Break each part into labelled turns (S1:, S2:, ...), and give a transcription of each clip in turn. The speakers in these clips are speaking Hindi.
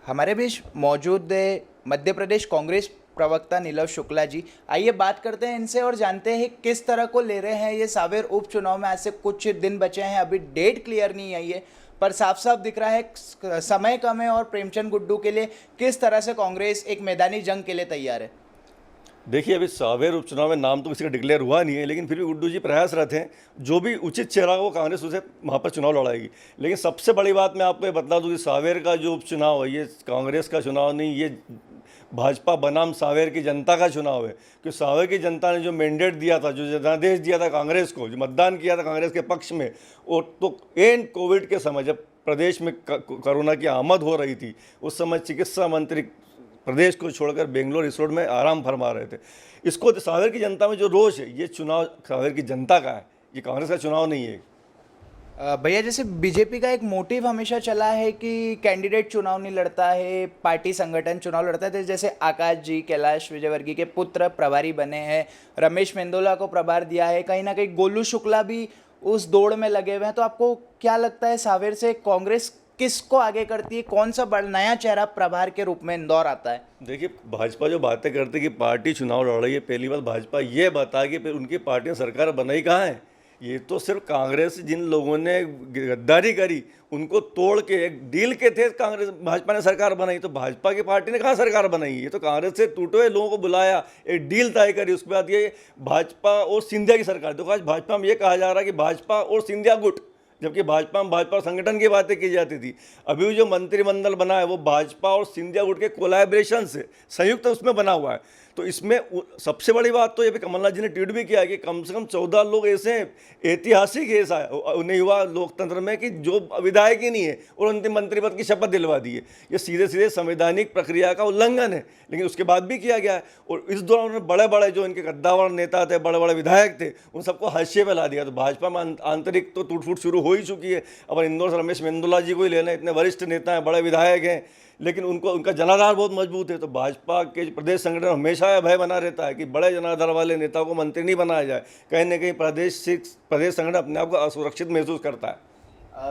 S1: हमारे बीच मौजूद है मध्य प्रदेश कांग्रेस प्रवक्ता नीलव शुक्ला जी। आइए बात करते हैं इनसे और जानते हैं किस तरह को ले रहे हैं ये सावेर उपचुनाव में। आज से कुछ दिन बचे हैं, अभी डेट क्लियर नहीं आई है, पर साफ साफ दिख रहा है समय कम है और प्रेमचंद गुड्डू के लिए किस तरह से कांग्रेस एक मैदानी जंग के लिए तैयार है।
S2: देखिए, अभी सावेर उपचुनाव में नाम तो किसी का डिक्लेयर हुआ नहीं है, लेकिन फिर भी गुड्डू जी प्रयासरत हैं। जो भी उचित चेहरा हो कांग्रेस उसे वहाँ पर चुनाव लड़ाएगी। लेकिन सबसे बड़ी बात मैं आपको ये बता दूँ कि सावेर का जो उपचुनाव है ये कांग्रेस का चुनाव नहीं, ये भाजपा बनाम सावेर की जनता का चुनाव है। कि सावेर की जनता ने जो मैंडेट दिया था, जो जनादेश दिया था कांग्रेस को, जो मतदान किया था कांग्रेस के पक्ष में, और तो एन कोविड के समय जब प्रदेश में कोरोना की आमद हो रही थी, उस समय चिकित्सा मंत्री प्रदेश को छोड़कर बेंगलोर रिसोर्ट में आराम फरमा रहे थे। इसको सावेर की जनता में जो रोष है, ये चुनाव सावेर की जनता का है, ये कांग्रेस का चुनाव नहीं है।
S1: भैया, जैसे बीजेपी का एक मोटिव हमेशा चला है कि कैंडिडेट चुनाव नहीं लड़ता है, पार्टी संगठन चुनाव लड़ता है। तो जैसे आकाश जी कैलाश विजयवर्गीय के पुत्र प्रभारी बने हैं, रमेश मेंदोला को प्रभार दिया है, कहीं ना कहीं गोलू शुक्ला भी उस दौड़ में लगे हुए हैं। तो आपको क्या लगता है सावेर से कांग्रेस किसको आगे करती है? कौन सा नया चेहरा प्रभार के रूप में इंदौर आता है?
S2: देखिए, भाजपा जो बातें करती है कि पार्टी चुनाव लड़ रही है, पहली बात भाजपा ये बता कि फिर उनकी पार्टी ने सरकार बनाई कहाँ है। ये तो सिर्फ कांग्रेस जिन लोगों ने गद्दारी करी उनको तोड़ के एक डील के थे कांग्रेस भाजपा ने सरकार बनाई। तो भाजपा की पार्टी ने कहाँ सरकार बनाई? ये तो कांग्रेस से टूटे हुए लोगों को बुलाया, एक डील तय करी, उसके बाद ये भाजपा और सिंधिया की सरकार। देखो, आज भाजपा में ये कहा जा रहा है कि भाजपा और सिंधिया गुट, जबकि भाजपा में भाजपा संगठन की बातें की जाती थी। अभी भी जो मंत्रिमंडल बना है वो भाजपा और सिंधिया गुट के कोलैबोरेशन से संयुक्त उसमें बना हुआ है। तो इसमें सबसे बड़ी बात तो ये भी कमलनाथ जी ने ट्वीट भी किया कि कम से कम 14 लोग ऐसे ऐतिहासिक ऐसा उन्हें हुआ लोकतंत्र में कि जो विधायक ही नहीं है और अंतिम मंत्री पद की शपथ दिलवा दी है। ये सीधे सीधे संवैधानिक प्रक्रिया का उल्लंघन है, लेकिन उसके बाद भी किया गया है। और इस दौरान उन्होंने बड़े बड़े जो इनके कद्दावर नेता थे, बड़े बड़े विधायक थे, उन सबको हाशिए में ला दिया। तो भाजपा में आंतरिक तो टूट फूट शुरू हो ही चुकी है। अब इंदौर से रमेश मेंदोला जी को ही लेना, इतने वरिष्ठ नेता हैं, बड़े विधायक हैं, लेकिन उनका जनाधार बहुत मजबूत है। तो भाजपा के प्रदेश संगठन हमेशा भय बना रहता है कि बड़े जनाधार वाले नेता को मंत्री नहीं बनाया जाए। कहीं ना कहीं प्रदेश संगठन अपने आप को असुरक्षित महसूस करता है।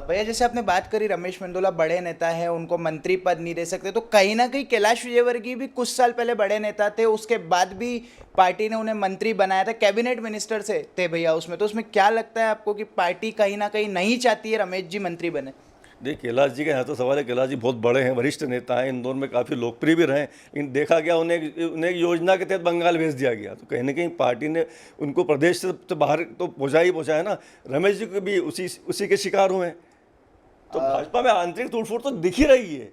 S1: भैया, जैसे आपने बात करी रमेश मेंदोला बड़े नेता है, उनको मंत्री पद नहीं दे सकते, तो कहीं ना कहीं कैलाश विजयवर्गीय भी कुछ साल पहले बड़े नेता थे, उसके बाद भी पार्टी ने उन्हें मंत्री बनाया था, कैबिनेट मिनिस्टर से थे भैया उसमें। तो उसमें क्या लगता है आपको कि पार्टी कहीं ना कहीं नहीं चाहती है रमेश जी मंत्री बने?
S2: देखिए, कैलाश जी का यहाँ तो सवाल है, कैलाश जी बहुत बड़े हैं, वरिष्ठ नेता हैं, इंदौर में काफ़ी लोकप्रिय भी रहे, लेकिन देखा गया उन्हें एक योजना के तहत बंगाल भेज दिया गया। तो कहीं ना कहीं पार्टी ने उनको प्रदेश से बाहर तो पहुँचा है ना। रमेश जी को भी उसी के शिकार हुए हैं। तो भाजपा में आंतरिक तोड़फोड़ तो दिख ही रही है।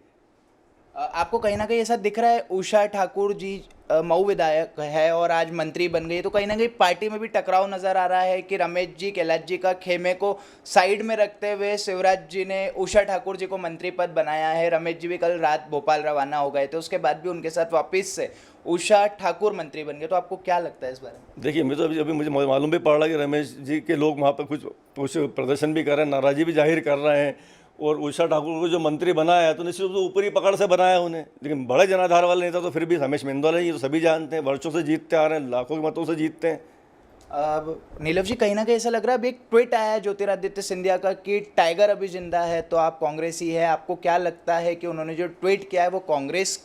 S1: आपको कहीं ना कहीं ऐसा दिख रहा है उषा ठाकुर जी मऊ विधायक है और आज मंत्री बन गई, तो कहीं ना कहीं पार्टी में भी टकराव नजर आ रहा है कि रमेश जी कैलाश जी का खेमे को साइड में रखते हुए शिवराज जी ने उषा ठाकुर जी को मंत्री पद बनाया है। रमेश जी भी कल रात भोपाल रवाना हो गए थे, उसके बाद भी उनके साथ वापस से उषा ठाकुर मंत्री बन गए। तो आपको क्या लगता है इस बारे में?
S2: देखिए, मैं तो अभी मुझे मालूम भी पड़ रहा है कि रमेश जी के लोग वहाँ पर कुछ प्रदर्शन भी कर रहे हैं, नाराज़गी भी जाहिर कर रहे हैं। और उषा ठाकुर को जो मंत्री बनाया है तो निश्चित रूप से ऊपरी पकड़ से बनाया उन्हें। लेकिन बड़े जनाधार वाले नेता तो फिर भी रमेश मेंदोला ही, तो सभी जानते हैं, वर्षों से जीतते आ रहे हैं, लाखों के मतों से जीतते हैं।
S1: अब नीलव जी, कहीं ना कहीं ऐसा लग रहा है, अभी एक ट्वीट आया है ज्योतिरादित्य सिंधिया का कि टाइगर अभी जिंदा है, तो आप कांग्रेसी है। आपको क्या लगता है कि उन्होंने जो ट्वीट किया है वो कांग्रेस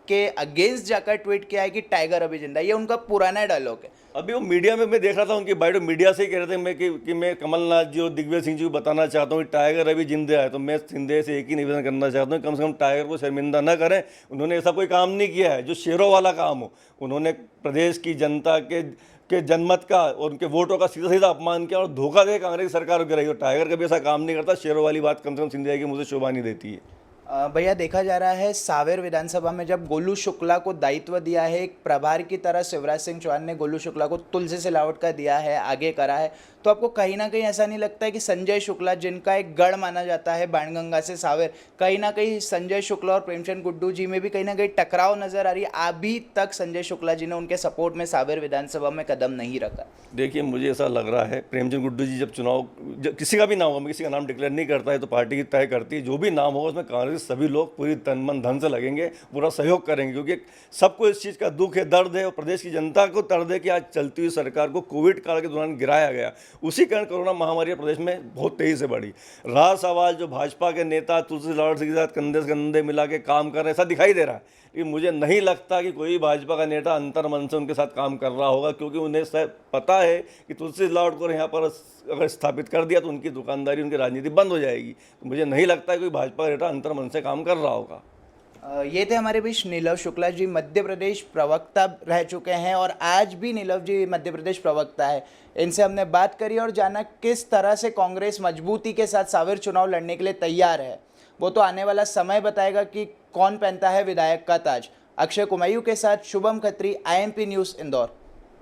S1: के अगेंस्ट जाकर ट्वीट किया है कि टाइगर अभी जिंदा है? ये उनका पुराना डायलॉग है।
S2: अभी वो मीडिया में मैं देख रहा था उनकी बाइट, मीडिया से ही कह रहे थे कि मैं कमलनाथ जी और दिग्विजय सिंह जी को बताना चाहता हूँ कि टाइगर अभी जिंदा है। तो मैं सिंधिया से एक ही निवेदन करना चाहता हूँ, कम से कम टाइगर को शर्मिंदा न करें। उन्होंने ऐसा कोई काम नहीं किया है जो शेरों वाला काम हो। उन्होंने प्रदेश की जनता के जनमत का और उनके वोटों का सीधा सीधा अपमान किया और धोखा दे कांग्रेस सरकार को रही। और टाइगर कभी ऐसा काम नहीं करता, शेरों वाली बात कम से कम सिंधिया की मुझे शोभा नहीं देती है।
S1: भैया, देखा जा रहा है सावेर विधानसभा में जब गोलू शुक्ला को दायित्व दिया है एक प्रभार की तरह, शिवराज सिंह चौहान ने गोलू शुक्ला को तुलसी सिलावट का दिया है, आगे करा है, तो आपको कहीं ना कहीं ऐसा नहीं लगता है कि संजय शुक्ला, जिनका एक गढ़ माना जाता है बाणगंगा से सावेर, कहीं ना कहीं संजय शुक्ला और प्रेमचंद गुड्डू जी में भी कहीं ना कहीं टकराव नजर आ रही है? अभी तक संजय शुक्ला जी ने उनके सपोर्ट में सावेर विधानसभा में कदम नहीं रखा।
S2: देखिए, मुझे ऐसा लग रहा है प्रेमचंद गुड्डू जी जब किसी का भी नाम होगा, मैं किसी का नाम डिक्लेयर नहीं करता है, तो पार्टी तय करती है, जो भी नाम होगा उसमें कांग्रेस प्रदेश सभी लोग पूरी तन मन धन से लगेंगे, पूरा सहयोग करेंगे, क्योंकि सबको इस चीज़ का दुख है, दर्द है, और प्रदेश की जनता को दर्द है कि आज चलती हुई सरकार को कोविड काल के दौरान गिराया गया। उसी कारण कोरोना महामारी प्रदेश में बहुत तेज़ी से बढ़ी। रहा सवाल जो भाजपा के नेता तुलसी सिलावट के साथ कंधे से कंधे मिला के काम कर रहे हैं, ऐसा दिखाई दे रहा है, लेकिन मुझे नहीं लगता कि कोई भाजपा का नेता अंतर मन से उनके साथ काम कर रहा होगा, क्योंकि उन्हें शायद पता है कि तुलसी सिलावट को यहाँ पर अगर स्थापित कर दिया तो उनकी दुकानदारी, उनकी राजनीति बंद हो जाएगी। तो मुझे नहीं लगता है कोई भाजपा का नेता अंतर मन से काम कर रहा होगा।
S1: ये थे हमारे बीच नीलव शुक्ला जी, मध्य प्रदेश प्रवक्ता रह चुके हैं और आज भी नीलव जी मध्य प्रदेश प्रवक्ता है। इनसे हमने बात करी और जाना किस तरह से कांग्रेस मजबूती के साथ सावेर चुनाव लड़ने के लिए तैयार है। वो तो आने वाला समय बताएगा कि कौन पहनता है विधायक का ताज। अक्षय कुमायूं के साथ शुभम खत्री, IMP न्यूज़, इंदौर।